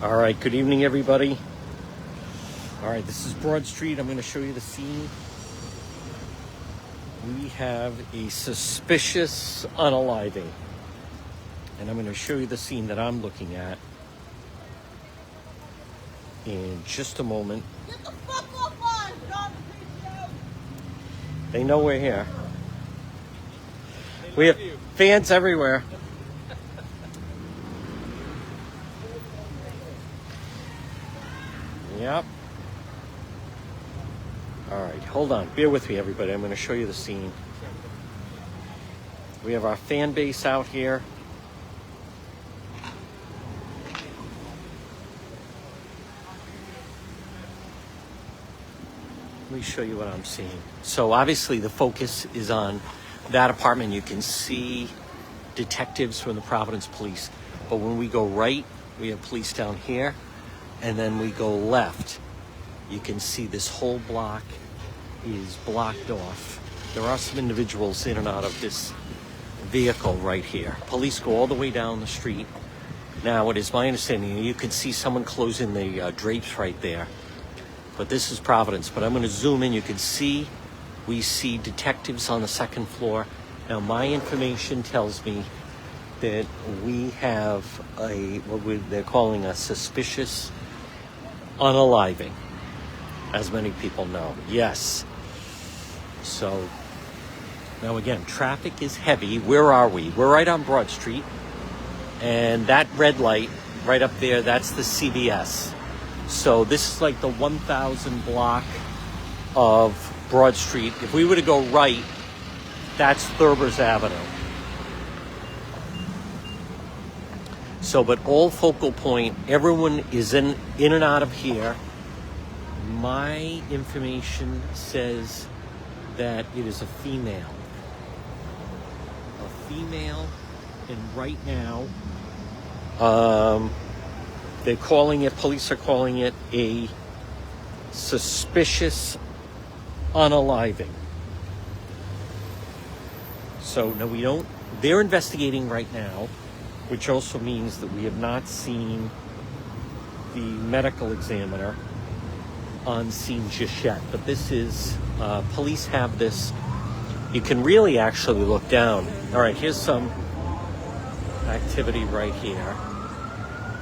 All right, good evening, everybody. All right, this is Broad Street. I'm going to show you the scene. We have a suspicious unaliving, and I'm going to show you the scene that I'm looking at in just a moment. Get the fuck off mine! Get on the PTO! They know we're here. We have fans everywhere. Yep. All right, hold on. Bear with me, everybody. I'm going to show you the scene. We have our fan base out here. Let me show you what I'm seeing. So obviously the focus is on that apartment. You can see detectives from the Providence Police. But when we go right, we have police down here. And then we go left. You can see this whole block is blocked off. There are some individuals in and out of this vehicle right here. Police go all the way down the street. Now, it is my understanding you can see someone closing the drapes right there. But this is Providence. But I'm going to zoom in. You can see, we see detectives on the second floor. Now, my information tells me that we have they're calling a suspicious unaliving, as many people know. Yes. So, now again, traffic is heavy. Where are we? We're right on Broad Street. And that red light right up there, that's the CVS. So this is like the 1000 block of Broad Street. If we were to go right, that's Thurber's Avenue. So, but all focal point, everyone is in and out of here. My information says that it is a female. A female, and right now, they're calling it, police are calling it a suspicious unaliving. So, no, they're investigating right now, which also means that we have not seen the medical examiner on scene just yet. But this is, police have this. You can really actually look down. All right, here's some activity right here.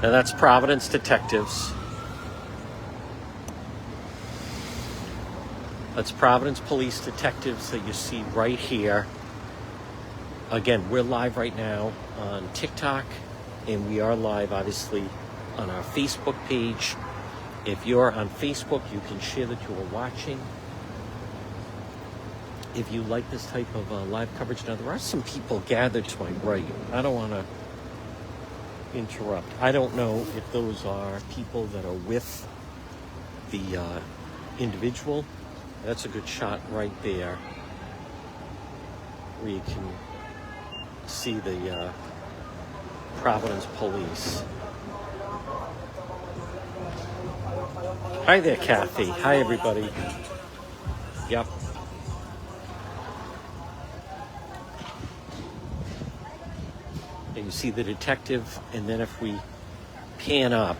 Now that's Providence detectives. That's Providence police detectives that you see right here. Again, we're live right now on TikTok, and we are live, obviously, on our Facebook page. If you're on Facebook, you can share that you are watching. If you like this type of live coverage, now there are some people gathered to my right. I don't want to interrupt. I don't know if those are people that are with the individual. That's a good shot right there, where you can see the Providence police. Hi there, Kathy. Hi, everybody. Yep. And you see the detective, and then if we pan up,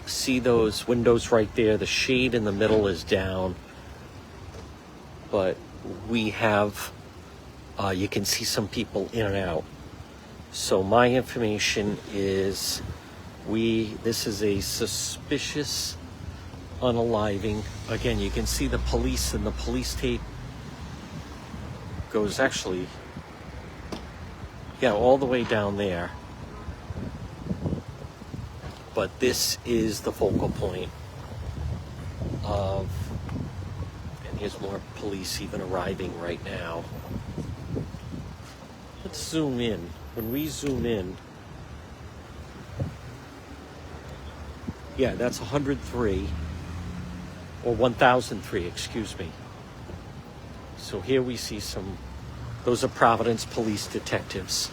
see those windows right there. The shade in the middle is down, but we have you can see some people in and out. So my information is this is a suspicious unaliving. Again, you can see the police, and the police tape goes actually, all the way down there. But this is the focal point of, and here's more police even arriving right now. Let's zoom in. When we zoom in, that's 103, or 1003, excuse me. So here we see those are Providence police detectives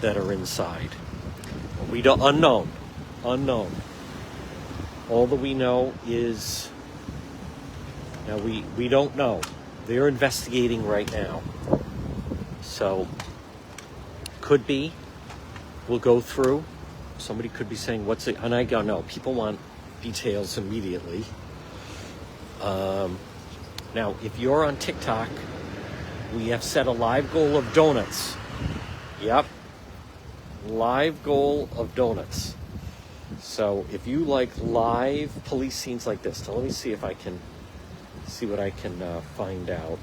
that are inside. We don't, unknown. All that we know is, now we don't know. They're investigating right now. So, could be, we'll go through. Somebody could be saying, what's it? And I don't know. People want details immediately. Now, if you're on TikTok, we have set a live goal of donuts. Yep. Live goal of donuts. So if you like live police scenes like this, so let me see if I can see what I can find out.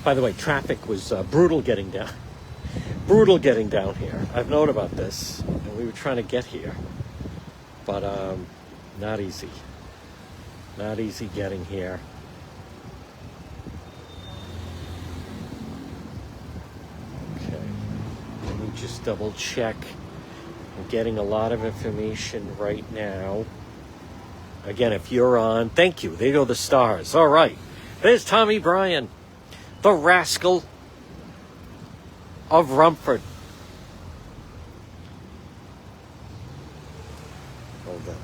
By the way, traffic was brutal getting down here. I've known about this, and we were trying to get here, but not easy. Not easy getting here. Okay, let me just double check. I'm getting a lot of information right now. Again, if you're on, thank you. There go the stars. All right, there's Tommy Bryan, the rascal of Rumford. Hold on.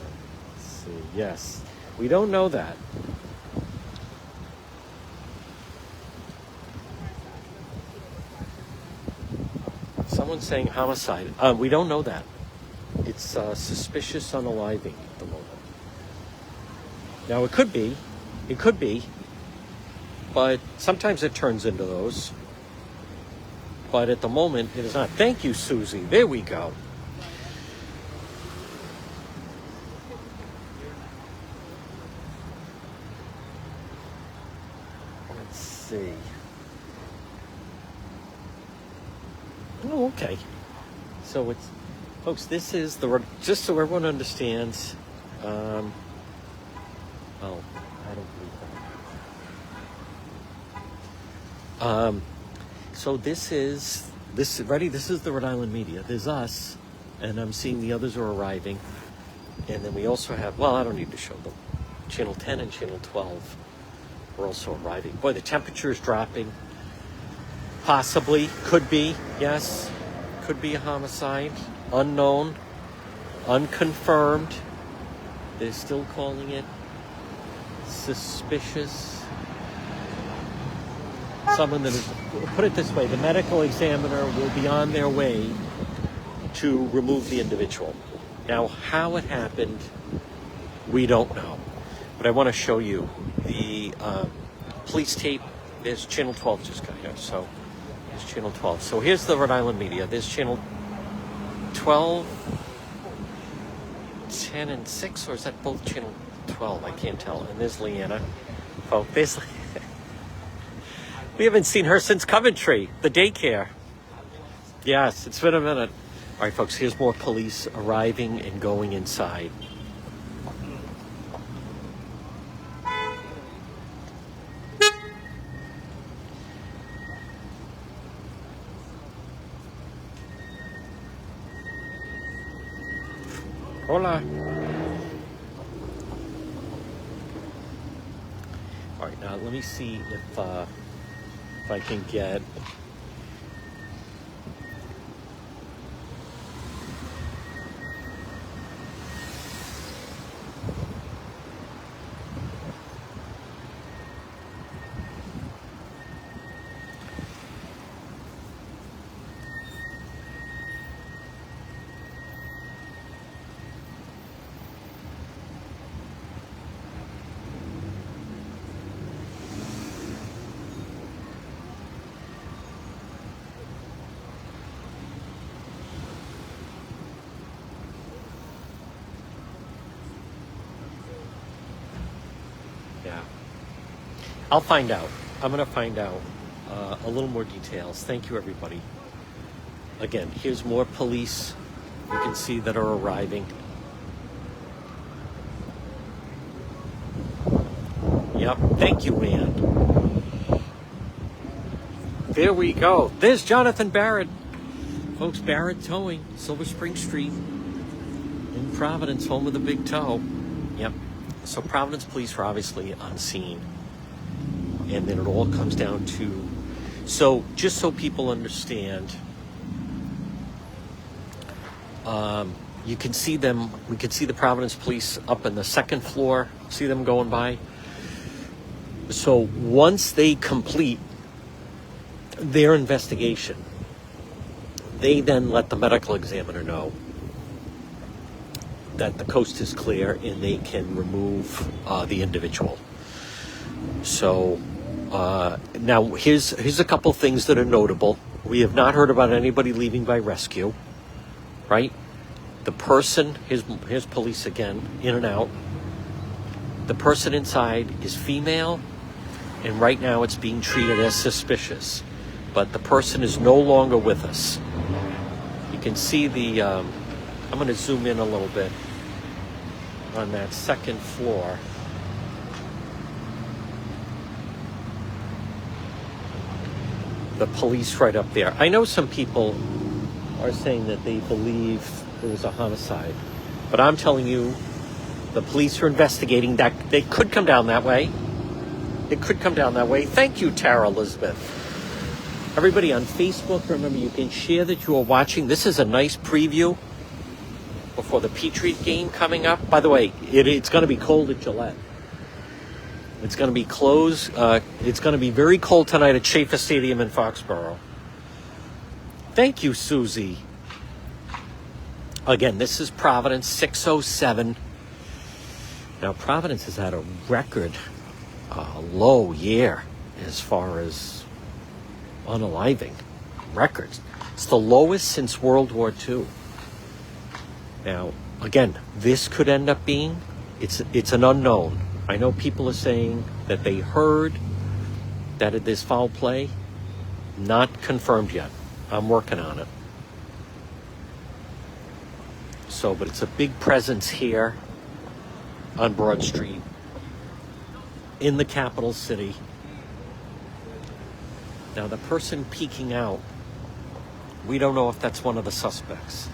Let's see. Yes. We don't know that. Someone's saying homicide. We don't know that. It's suspicious unaliving at the moment. Now, it could be. It could be. But sometimes it turns into those. But at the moment, it is not. Thank you, Susie. There we go. Let's see. Oh, okay. So it's, folks, this is the, just so everyone understands, oh, I don't believe that. So this is the Rhode Island media. There's us, and I'm seeing the others are arriving. And then we also have, well, I don't need to show them. Channel 10 and Channel 12 are also arriving. Boy, the temperature is dropping. Possibly, could be, yes. Could be a homicide. Unknown. Unconfirmed. They're still calling it suspicious. Someone that is, put it this way, the medical examiner will be on their way to remove the individual. Now, how it happened, we don't know. But I want to show you the police tape. There's Channel 12 just got here, so there's Channel 12. So here's the Rhode Island media. There's Channel 12, 10, and 6, or is that both Channel 12? I can't tell. And there's Leanna. Oh, there's we haven't seen her since Coventry, the daycare. Yes, it's been a minute. All right, folks, here's more police arriving and going inside. Hola. All right, now let me see if I can get. Yeah. I'll find out. I'm going to find out a little more details. Thank you, everybody. Again, here's more police you can see that are arriving. Yep. Thank you, man. There we go. There's Jonathan Barrett. Folks, Barrett Towing, Silver Spring Street in Providence, home of the big toe. Yep. So Providence police were obviously on scene. And then it all comes down to, so just so people understand, you can see them, we can see the Providence police up in the second floor, see them going by. So once they complete their investigation, They then let the medical examiner know that the coast is clear and they can remove the individual. So now here's a couple things that are notable. We have not heard about anybody leaving by rescue, right? The person, here's police again, in and out. The person inside is female, and right now it's being treated as suspicious. But the person is no longer with us. You can see the, I'm going to zoom in a little bit on that second floor. The police right up there. I know some people are saying that they believe it was a homicide, but I'm telling you, the police are investigating that. They could come down that way. It could come down that way. Thank you, Tara Elizabeth. Everybody on Facebook, remember you can share that you are watching. This is a nice preview before the Patriot game coming up. By the way, it's going to be cold at Gillette. It's going to be closed. It's going to be very cold tonight at Schaefer Stadium in Foxborough. Thank you, Susie. Again, this is Providence, 607. Now, Providence has had a record low year as far as unaliving records. It's the lowest since World War II. Now, again, this could end up being, it's an unknown. I know people are saying that they heard that it is foul play. Not confirmed yet. I'm working on it. So, but it's a big presence here on Broad Street in the capital city. Now, the person peeking out, we don't know if that's one of the suspects.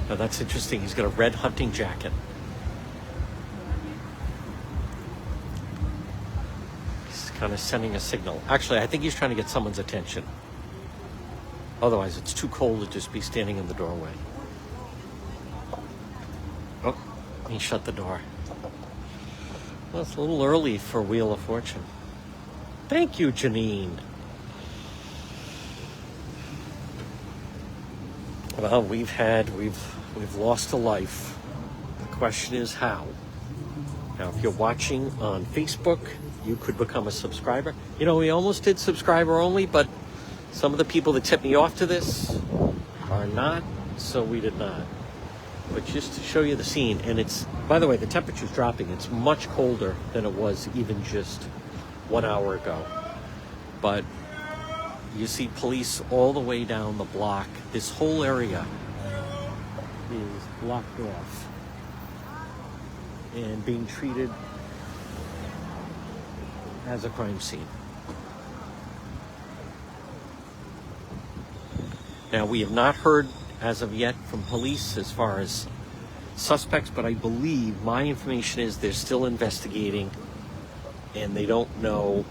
Now, that's interesting. He's got a red hunting jacket. He's kind of sending a signal. Actually, I think he's trying to get someone's attention. Otherwise, it's too cold to just be standing in the doorway. Oh, he shut the door. Well, it's a little early for Wheel of Fortune. Thank you, Janine. Well, we've lost a life. The question is how. Now, if you're watching on Facebook, you could become a subscriber. You know, we almost did subscriber only, but some of the people that tipped me off to this are not, so we did not. But just to show you the scene, and it's, by the way, the temperature's dropping. It's much colder than it was even just 1 hour ago. But you see police all the way down the block. This whole area is blocked off and being treated as a crime scene. Now, we have not heard as of yet from police as far as suspects, but I believe my information is they're still investigating and they don't know.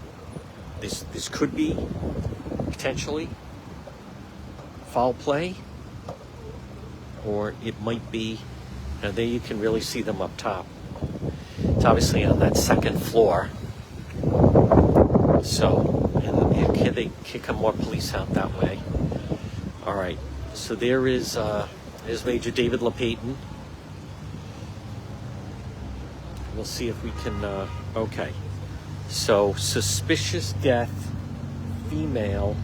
This could be potentially foul play, or it might be, now there you can really see them up top. It's obviously on that second floor. So, and they kick more police out that way. All right, so there's Major David LePayton. We'll see if we can, okay. So, suspicious death, female,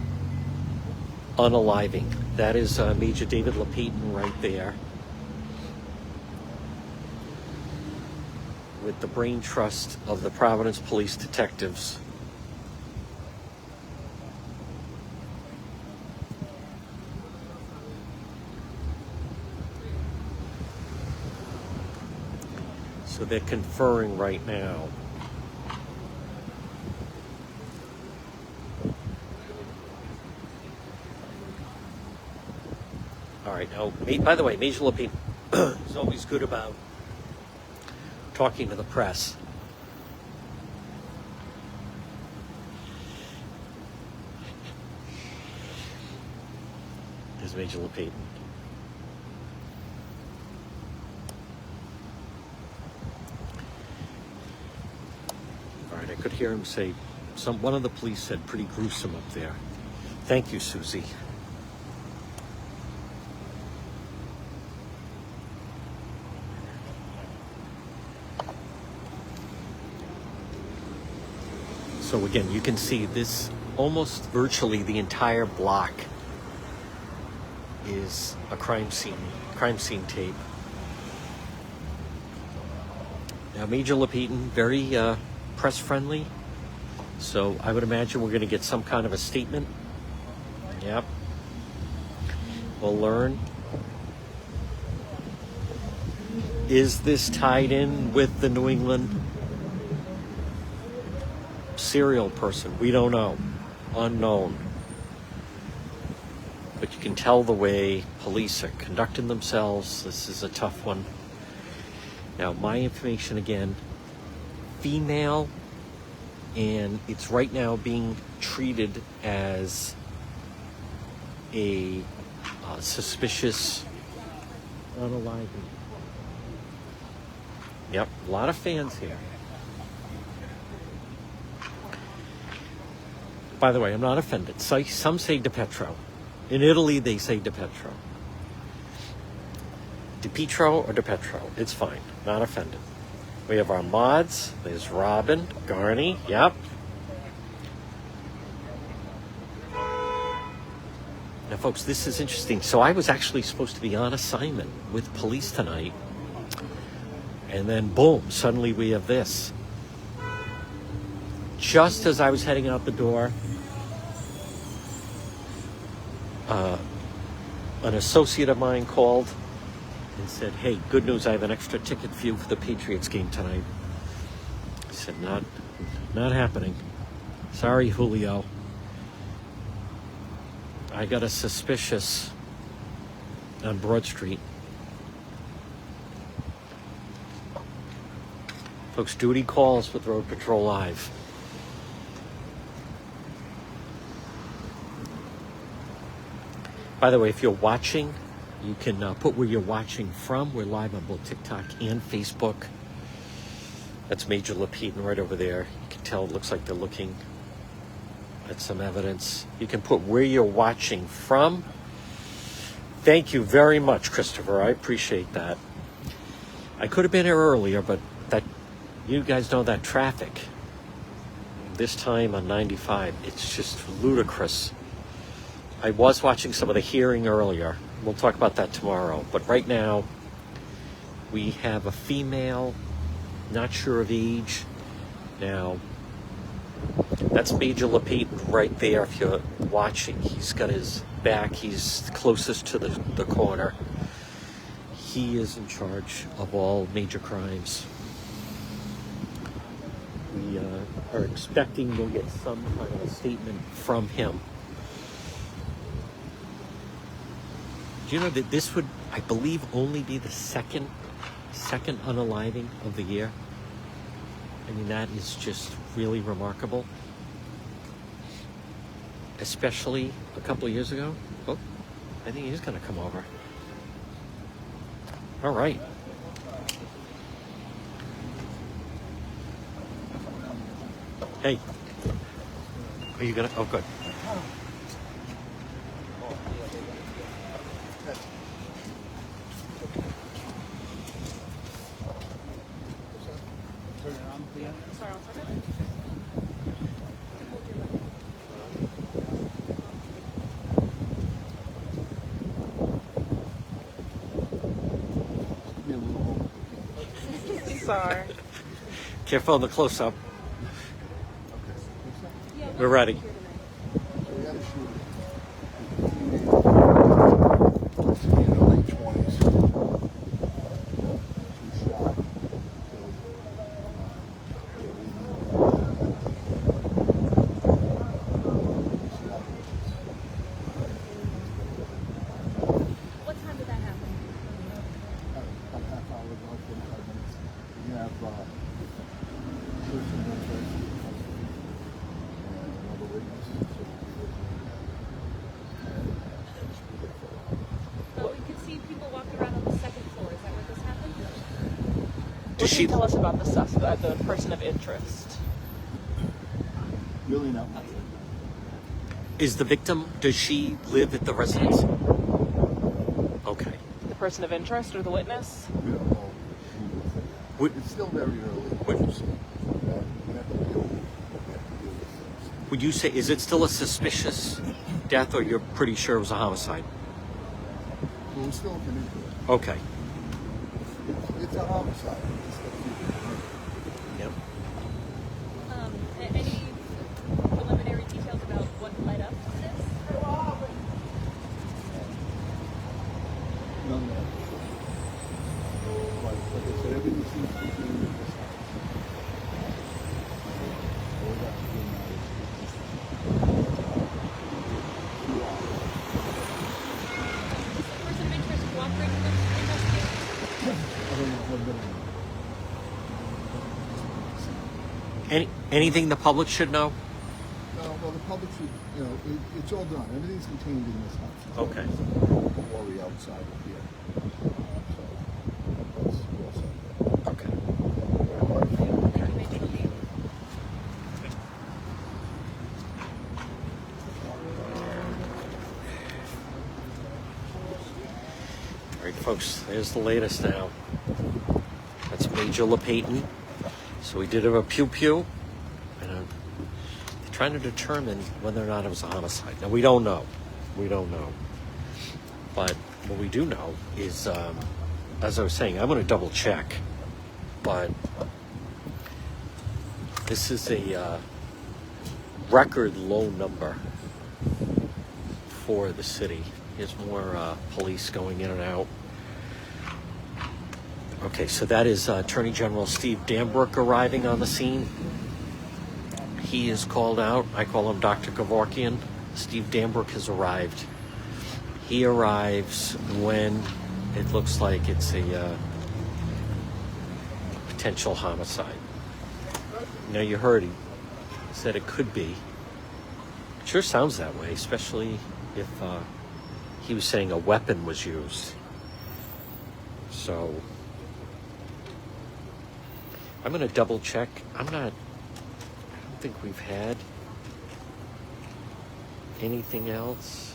unaliving. That is Major David LePayton right there. With the brain trust of the Providence Police Detectives. So they're conferring right now. All right, now, by the way, Major LePayton is always good about talking to the press. There's Major LePayton. could hear him say, one of the police said, pretty gruesome up there. Thank you, Susie. So again, you can see this almost virtually the entire block is a crime scene tape. Now, Major Lepeton, very press friendly, so I would imagine we're going to get some kind of a statement. Yep. We'll learn. Is this tied in with the New England serial person? We don't know. Unknown. But you can tell the way police are conducting themselves. This is a tough one. Now, my information again, female, and it's right now being treated as a suspicious unaliving. Yep, a lot of fans here. By the way, I'm not offended. Some say DePetro. In Italy, they say DePetro. DePetro or DePetro, it's fine. Not offended. We have our mods. There's Robin, Garney, yep. Now, folks, this is interesting. So I was actually supposed to be on assignment with police tonight. And then, boom, suddenly we have this. Just as I was heading out the door, an associate of mine called and said, hey, good news, I have an extra ticket for you for the Patriots game tonight. I said, not happening. Sorry, Julio. I got a suspicious on Broad Street. Folks, duty calls with Road Patrol Live. By the way, if you're watching, you can put where you're watching from. We're live on both TikTok and Facebook. That's Major Lepeton right over there. You can tell it looks like they're looking at some evidence. You can put where you're watching from. Thank you very much, Christopher. I appreciate that. I could have been here earlier, but that you guys know that traffic this time on 95, it's just ludicrous. I was watching some of the hearing earlier. We'll talk about that tomorrow. But right now, we have a female, not sure of age. Now, that's Major Lepeton right there if you're watching. He's got his back. He's closest to the corner. He is in charge of all major crimes. We are expecting we'll get some kind of a statement from him. Do you know that this would, I believe, only be the second unaliving of the year? I mean, that is just really remarkable. Especially a couple of years ago. Oh, I think he's going to come over. All right. Hey. Are you going to? Oh, good. Sorry. Careful on the close-up. We're ready. What can you tell us about the suspect, the person of interest? really not much. Is the victim, does she live at the residence? Okay. The person of interest or the witness? We don't know who was there. It's still very early. We have to deal with things. Would you say, is it still a suspicious death, or you're pretty sure it was a homicide? We're still looking into it. Okay. It's a homicide. Yep. Any preliminary details about what led up to this? None of that. Like I said, everything seems to be in this house. All that's doing now is Is the person of interest cooperating with the investigation? I don't know what they're doing. Anything the public should know? No, well, the public should, it's all done. Everything's contained in this house. Okay. Don't worry outside of here. So, that's all set. Okay. All right, folks, there's the latest now. That's Major LePayton. So we did a pew-pew, and they're trying to determine whether or not it was a homicide. Now, we don't know. We don't know. But what we do know is, as I was saying, I'm going to double check, but this is a record low number for the city. There's more police going in and out. Okay, so that is Attorney General Steve Dambrook arriving on the scene. He is called out. I call him Dr. Kevorkian. Steve Dambrook has arrived. He arrives when it looks like it's a potential homicide. Now, you heard he said it could be. It sure sounds that way, especially if he was saying a weapon was used. So I'm going to double check. I don't think we've had anything else.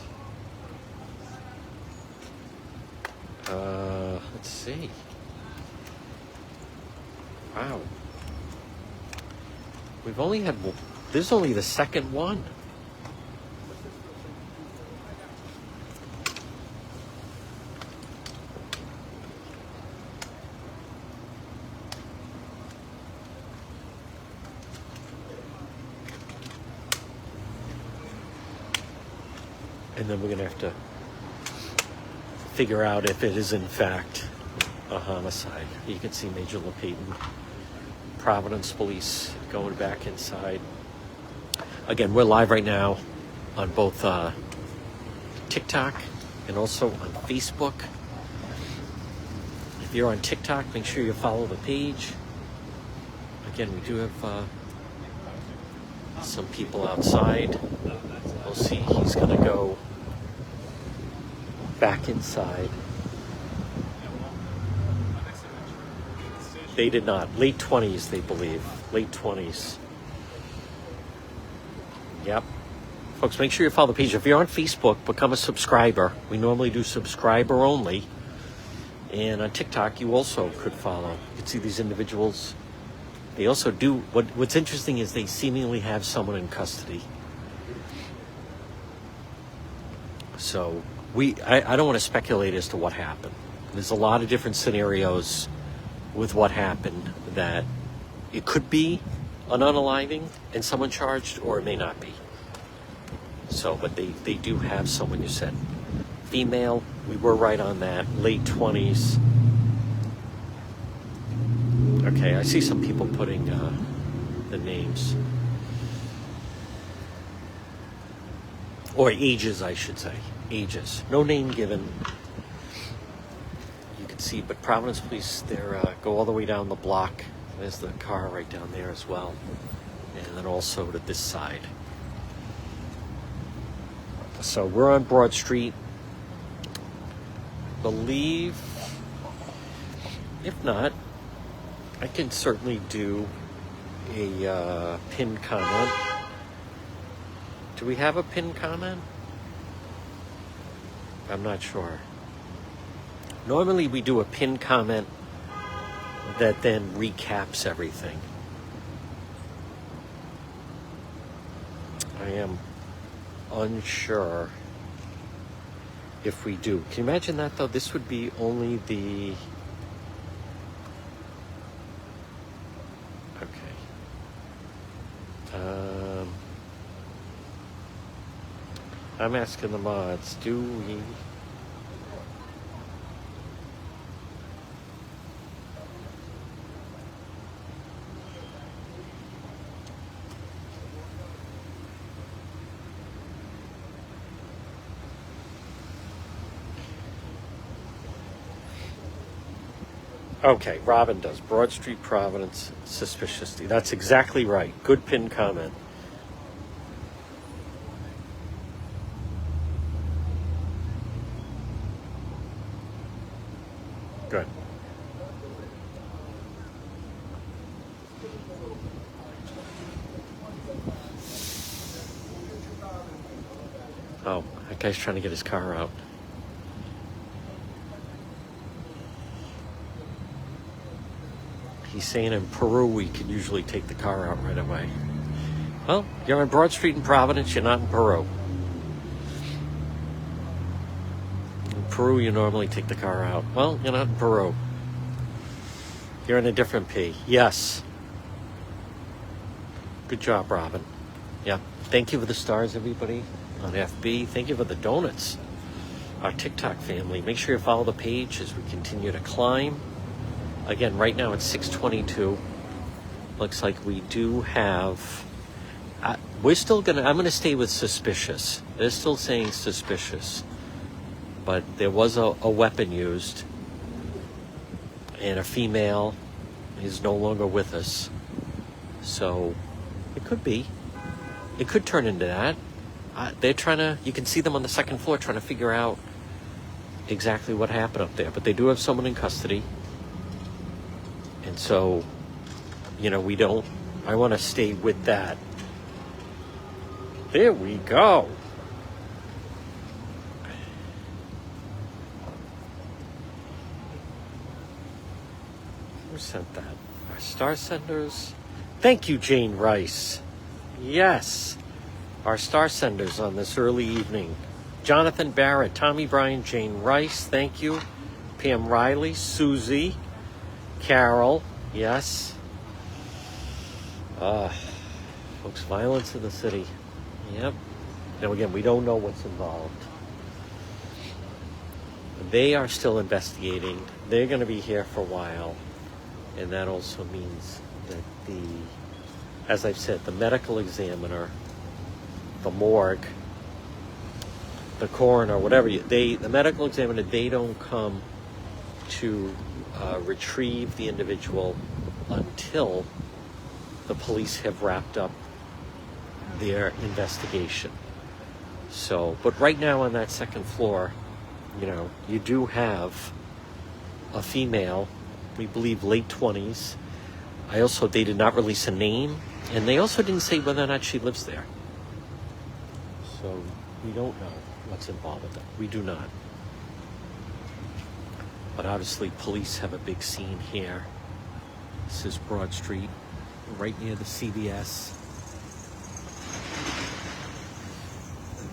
Let's see. Wow. We've only had, this is only the second one. And then we're going to have to figure out if it is in fact a homicide. You can see Major LePayton, Providence Police going back inside. Again, we're live right now on both TikTok and also on Facebook. If you're on TikTok, make sure you follow the page. Again, we do have some people outside. We'll see. He's going to go back inside. They did not. Late 20s, they believe. Late 20s. Yep. Folks, make sure you follow the page. If you're on Facebook, become a subscriber. We normally do subscriber only. And on TikTok, you also could follow. You can see these individuals. They also do, what's interesting is they seemingly have someone in custody. So I don't want to speculate as to what happened. There's a lot of different scenarios with what happened, that it could be an unaliving and someone charged, or it may not be. So, but they do have someone, you said. Female, we were right on that, late 20s. Okay, I see some people putting the names. Or ages, I should say. Ages. No name given. You can see, but Providence Police, they're go all the way down the block. There's the car right down there as well. And then also to this side. So we're on Broad Street. Believe, if not, I can certainly do a pinned comment Do we have a pinned comment? I'm not sure. Normally we do a pinned comment that then recaps everything. I am unsure if we do. Can you imagine that though? This would be only the... Okay. I'm asking the mods, do we... Okay, Robin does. Broad Street, Providence, suspiciously. That's exactly right. Good pinned comment. Good. Oh, that guy's trying to get his car out. He's saying in Peru we could usually take the car out right away. Well, you're on Broad Street in Providence, you're not in Peru. In Peru, you normally take the car out. Well, you're not in Peru. You're in a different P. Yes. Good job, Robin. Yeah. Thank you for the stars, everybody, on FB. Thank you for the donuts. Our TikTok family. Make sure you follow the page as we continue to climb. Again, right now it's 6:22. Looks like we do have... we're still going to... I'm going to stay with suspicious. They're still saying suspicious. But there was a weapon used. And a female is no longer with us. So it could be. It could turn into that. They're trying to... You can see them on the second floor trying to figure out exactly what happened up there. But they do have someone in custody. And so, we don't... I want to stay with that. There we go. Who sent that? Our star senders. Thank you, Jane Rice. Yes. Our star senders on this early evening. Jonathan Barrett, Tommy Bryan, Jane Rice. Thank you. Pam Riley, Susie, Carol. Yes. Folks, violence in the city. Yep. Now, again, we don't know what's involved. They are still investigating. They're going to be here for a while. And that also means that as I've said, the medical examiner, the morgue, the coroner, whatever, the medical examiner, they don't come to retrieve the individual until the police have wrapped up their investigation. So, but right now on that second floor, you do have a female, we believe late 20s. They did not release a name, and they also didn't say whether or not she lives there. So we don't know what's involved with that. We do not. But obviously police have a big scene here. This is Broad Street, right near the CVS.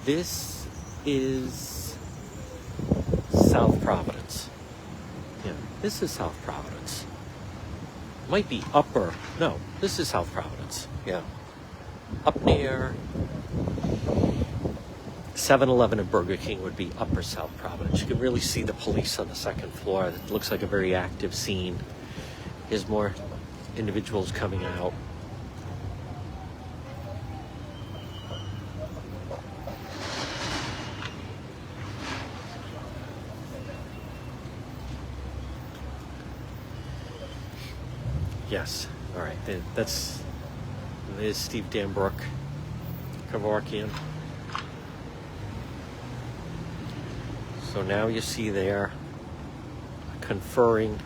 This is South Providence. Yeah, this is South Providence. Might be upper. No, this is South Providence. Yeah. Up near 7-Eleven and Burger King would be upper South Providence. You can really see the police on the second floor. It looks like a very active scene. There's more individuals coming out. Yes. All right. There's Steve Danbrook, Kevorkian. So now you see there conferring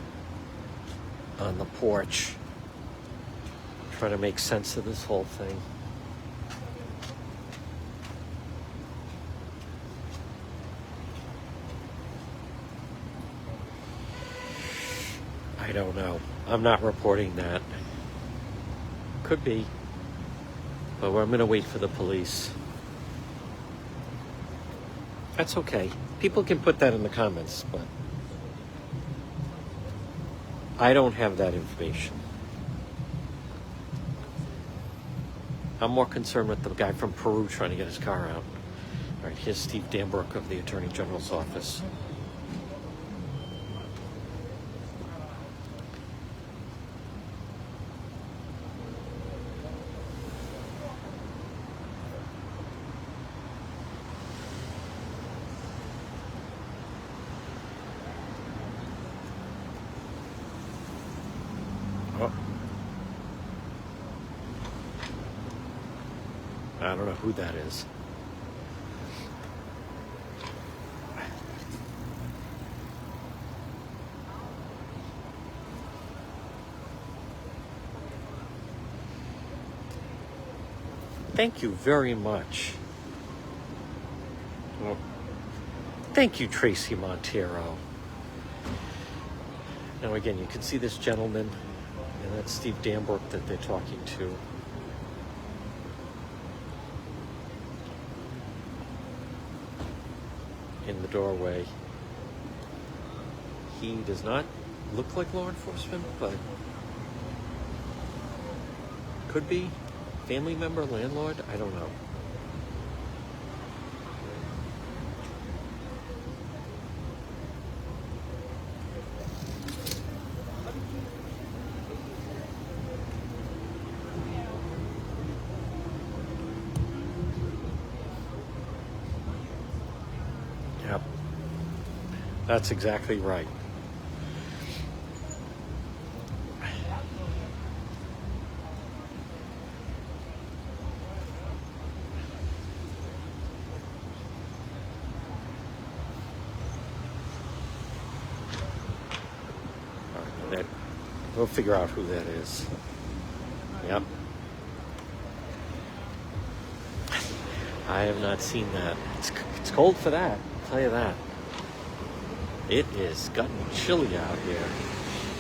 on the porch, trying to make sense of this whole thing. I don't know. I'm not reporting that. Could be. But I'm going to wait for the police. That's okay. People can put that in the comments, but I don't have that information. I'm more concerned with the guy from Peru trying to get his car out. All right, here's Steve Danbrook of the Attorney General's office. Oh. I don't know who that is. Thank you very much. Well, thank you, Tracy Montero. Now again, you can see this gentleman, and that's Steve Danbrook that they're talking to. In the doorway. He does not look like law enforcement, but could be family member, landlord, I don't know. Yep. That's exactly right. We'll figure out who that is. Yep. I have not seen that. It's cold for that, I'll tell you that. It is gotten chilly out here.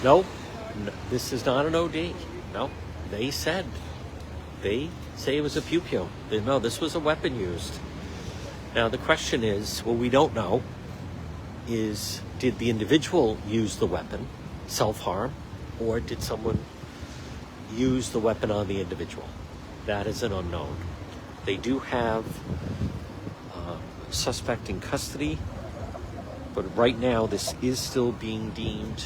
No, this is not an OD. No, they say it was a pew-pew. No, this was a weapon used. Now the question is, what we don't know is, did the individual use the weapon, self-harm, or did someone use the weapon on the individual? That is an unknown. They do have a suspect in custody, but right now this is still being deemed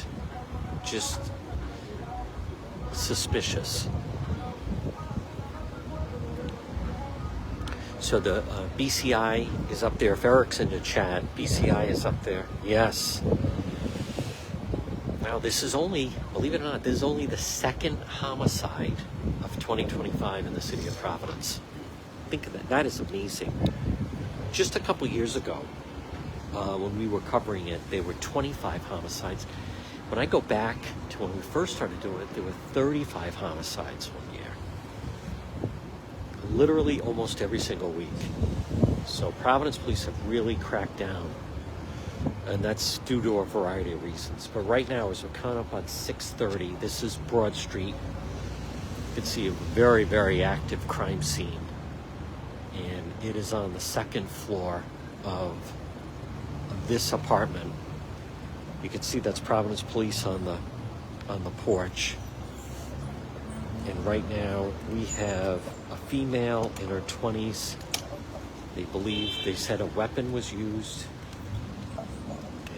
just suspicious. So the BCI is up there. If Eric's in the chat, BCI is up there. Yes. Now this is only, believe it or not, this is only the second homicide of 2025 in the city of Providence. Think of that. That is amazing. Just a couple years ago, when we were covering it, there were 25 homicides. When I go back to when we first started doing it, there were 35 homicides one year. Literally almost every single week. So Providence police have really cracked down. And that's due to a variety of reasons. But right now, as we're coming up on 6:30, this is Broad Street. You can see a very, very active crime scene. And it is on the second floor of this apartment. You can see that's Providence police on the porch. And right now, we have a female in her 20s. They said a weapon was used.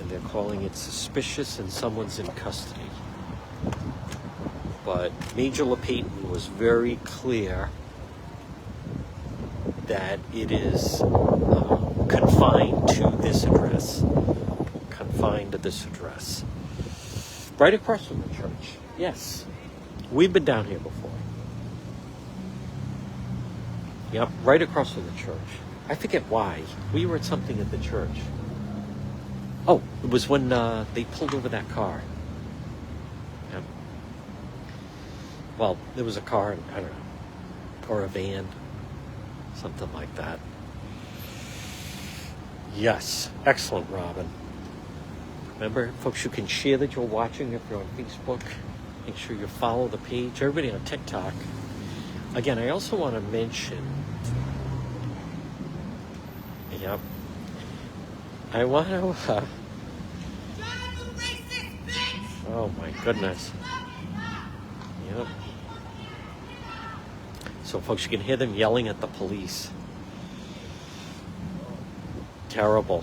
They're calling it suspicious and someone's in custody. But Major LePayton was very clear that it is confined to this address. Confined to this address. Right across from the church. Yes. We've been down here before. Yep, right across from the church. I forget why. We were at something at the church. Oh, it was when they pulled over that car. Yep. Well, there was a car, I don't know, or a van, something like that. Yes, excellent, Robin. Remember, folks, you can share that you're watching if you're on Facebook. Make sure you follow the page. Everybody on TikTok. Again, I also want to mention, yep, I want to, oh my goodness. Yep. So, folks, you can hear them yelling at the police. Terrible.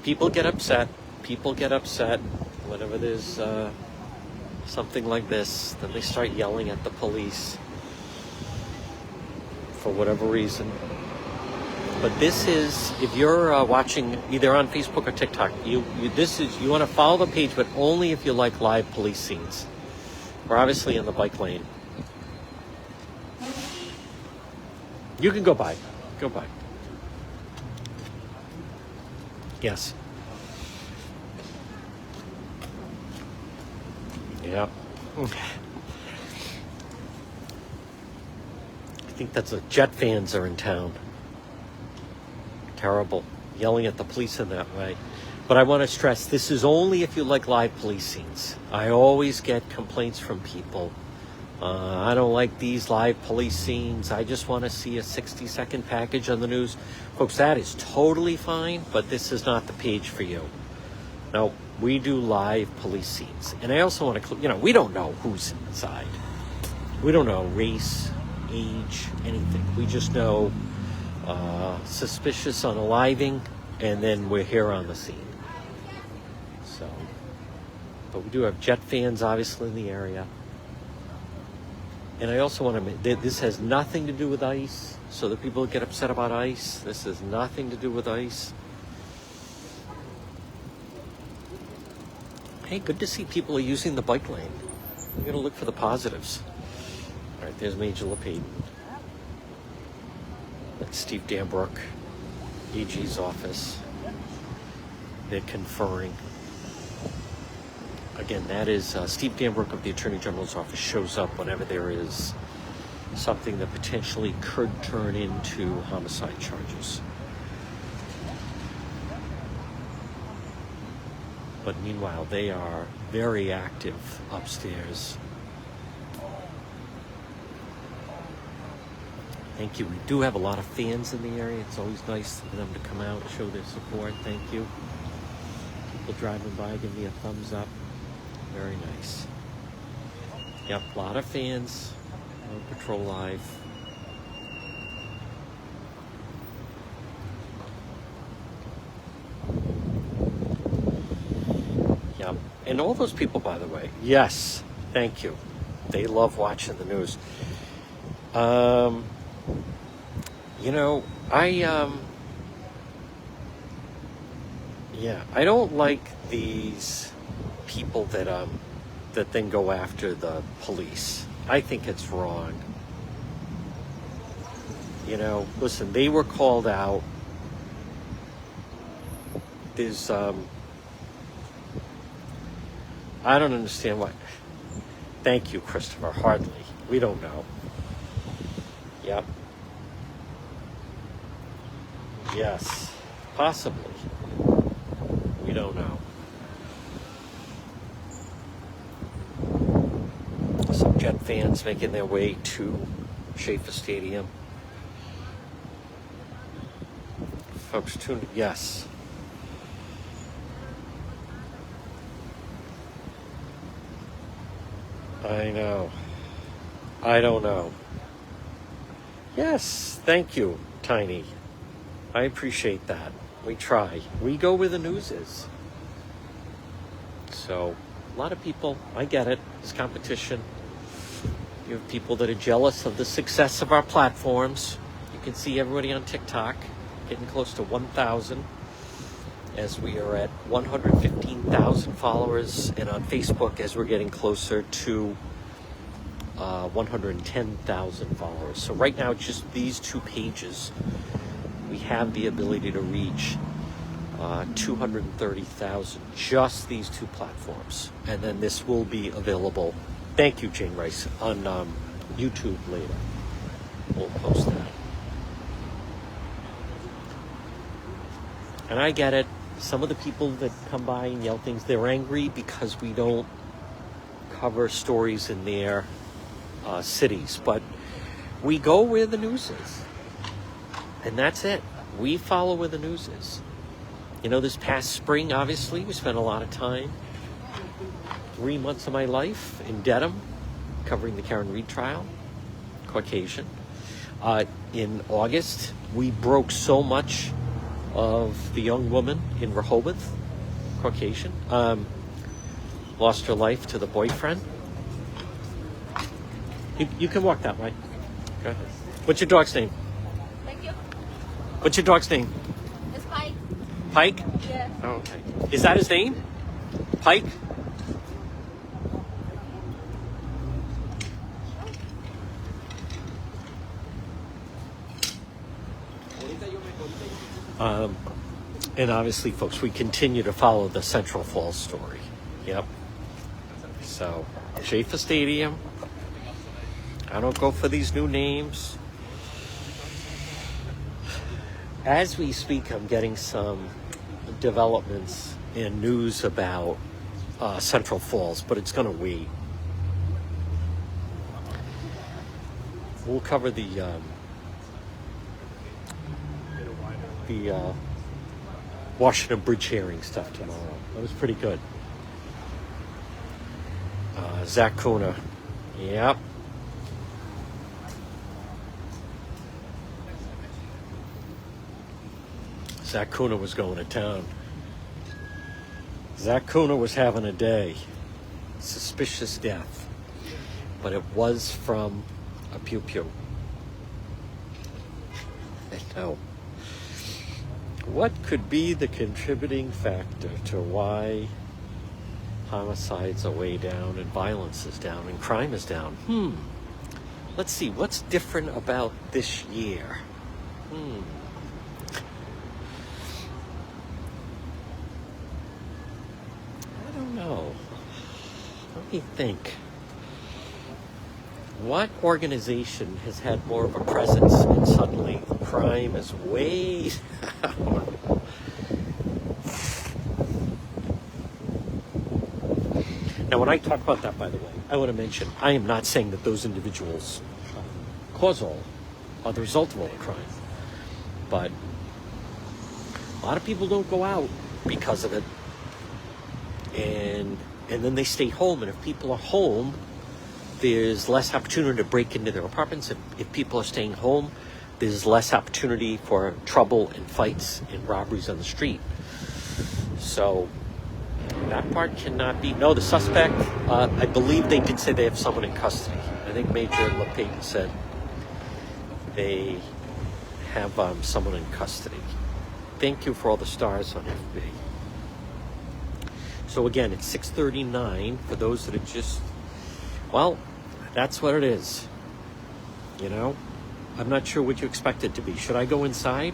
People get upset. Whenever there's something like this, then they start yelling at the police for whatever reason. But this is, if you're watching either on Facebook or TikTok, you want to follow the page, but only if you like live police scenes. We're obviously in the bike lane. You can go by. Go by. Yes. Yeah. I think that's the Jet fans are in town. Terrible. Yelling at the police in that way. But I want to stress, this is only if you like live police scenes. I always get complaints from people. I don't like these live police scenes. I just want to see a 60-second package on the news. Folks, that is totally fine, but this is not the page for you. No, we do live police scenes. And I also want to, we don't know who's inside. We don't know race, age, anything. We just know suspicious unaliving, and then we're here on the scene. So, but we do have Jet fans, obviously, in the area. And I also want to, this has nothing to do with ICE. So the people get upset about ICE, this has nothing to do with ICE. Hey, good to see people are using the bike lane. We're going to look for the positives. All right, there's Major LePayton. That's Steve Danbrook, AG's office. They're conferring. Again, that is Steve Danbrook of the Attorney General's office shows up whenever there is something that potentially could turn into homicide charges. But meanwhile, they are very active upstairs. Thank you. We do have a lot of fans in the area. It's always nice for them to come out and show their support. Thank you. People driving by, give me a thumbs up. Very nice. Yep, a lot of fans on Patrol Live. Yep, and all those people, by the way, yes, thank you. They love watching the news. I don't like these people that then go after the police. I think it's wrong. Listen, they were called out. There's I don't understand why. Thank you, Christopher. Hardly. We don't know. Yep. Yes. Possibly. We don't know. Some Jet fans making their way to Schaefer Stadium. Folks tuned. Yes. I know. I don't know. Yes, thank you, Tiny. I appreciate that. We try. We go where the news is. So, a lot of people, I get it. It's competition. You have people that are jealous of the success of our platforms. You can see everybody on TikTok getting close to 1,000 as we are at 115,000 followers, and on Facebook as we're getting closer to 110,000 followers. So right now, just these two pages, we have the ability to reach 230,000, just these two platforms. And then this will be available, thank you, Jane Rice, on YouTube later. We'll post that. And I get it. Some of the people that come by and yell things, they're angry because we don't cover stories in their cities. But we go where the news is. And that's it. We follow where the news is. You know, this past spring, obviously, we spent a lot of time, 3 months of my life in Dedham, covering the Karen Reed trial, Caucasian. In August, we broke so much of the young woman in Rehoboth, Caucasian, lost her life to the boyfriend. You can walk that way. Go ahead. What's your dog's name? Thank you. What's your dog's name? It's Pike. Pike? Yeah. Oh, okay. Is that his name? Pike? And obviously, folks, we continue to follow the Central Falls story. Yep. So, Schaefer Stadium. I don't go for these new names. As we speak, I'm getting some developments and news about Central Falls, but it's going to wait. We'll cover the Washington Bridge hearing stuff tomorrow. That was pretty good. Zach Kuna. Yep. Zach Kuna was going to town. Zach Kuna was having a day. Suspicious death. But it was from a pew-pew. I know. What could be the contributing factor to why homicides are way down and violence is down and crime is down? Let's see, what's different about this year? I don't know. Let me think. What organization has had more of a presence and suddenly crime is way down? Now, when I talk about that, by the way, I want to mention, I am not saying that those individuals cause all, are the result of all the crime. But a lot of people don't go out because of it. And then they stay home. And if people are home, there's less opportunity to break into their apartments. If people are staying home, there's less opportunity for trouble and fights and robberies on the street. So that part cannot be. No, the suspect, I believe they did say they have someone in custody. I think Major LePayton said they have someone in custody. Thank you for all the stars on FB. So again, it's 6:39 for those that are just, well, that's what it is. You know, I'm not sure what you expect it to be. Should I go inside?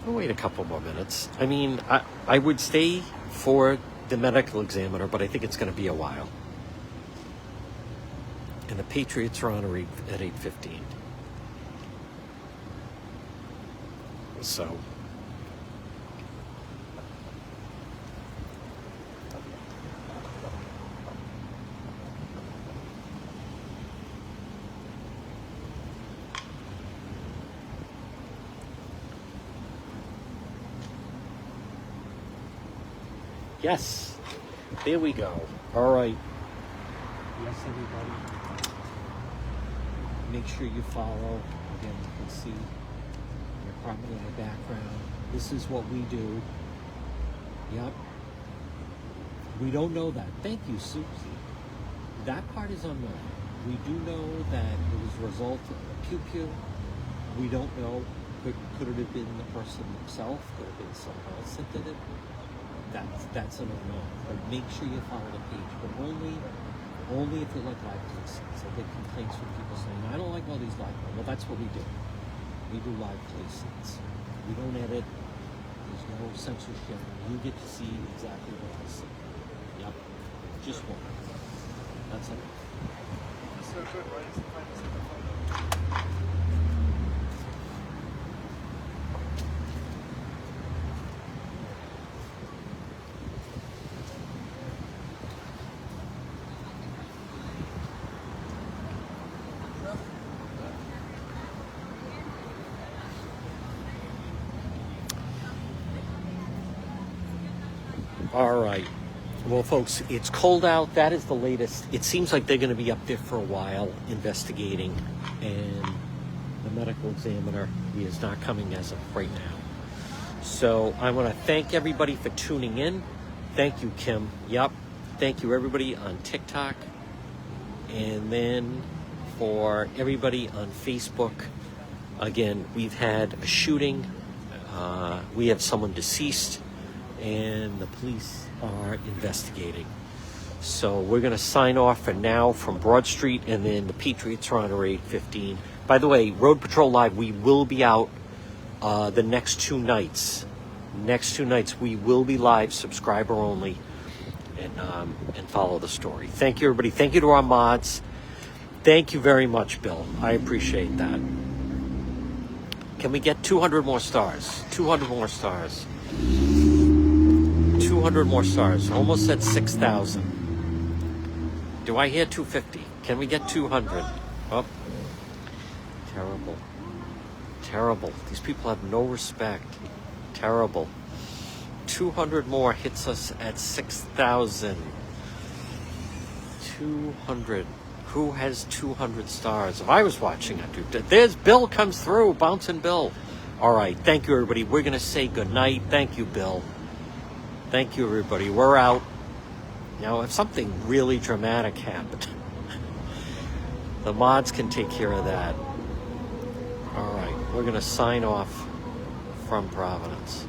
I'll wait a couple more minutes. I mean, I would stay for the medical examiner, but I think it's going to be a while. And the Patriots are on at 8:15. So yes, there we go. All right. Yes, everybody. Make sure you follow. Again, you can see your apartment in the background. This is what we do. Yep. We don't know that. Thank you, Susie. That part is unknown. We do know that it was a result of a pew-pew. We don't know. Could it have been the person himself? Could it have been someone else that did it? That's an unknown. But make sure you follow the page. But only if you like live placements. I get complaints from people saying, I don't like all these live. Well, that's what we do. We do live placements. We don't edit. There's no censorship. You get to see exactly what I see. Yep. Just one. That's it. All right. Well, folks, it's cold out. That is the latest. It seems like they're going to be up there for a while investigating. And the medical examiner, he is not coming as of right now. So I want to thank everybody for tuning in. Thank you, Kim. Yep. Thank you, everybody on TikTok. And then for everybody on Facebook. Again, we've had a shooting. We have someone deceased. And the police are investigating. So we're going to sign off for now from Broad Street, and then the Patriots are on our 8:15. By the way, Road Patrol Live, we will be out the next 2 nights. Next 2 nights, we will be live, subscriber only, and follow the story. Thank you, everybody. Thank you to our mods. Thank you very much, Bill. I appreciate that. Can we get 200 more stars? 200 more stars. 200 more stars. Almost at 6,000. Do I hear 250? Can we get 200? Oh, terrible. Terrible. These people have no respect. Terrible. 200 more hits us at 6,000. 200. Who has 200 stars? If I was watching, I'd do. There's Bill comes through. Bouncing Bill. All right. Thank you, everybody. We're going to say goodnight. Thank you, Bill. Thank you, everybody. We're out. Now, if something really dramatic happened, the mods can take care of that. All right. We're going to sign off from Providence.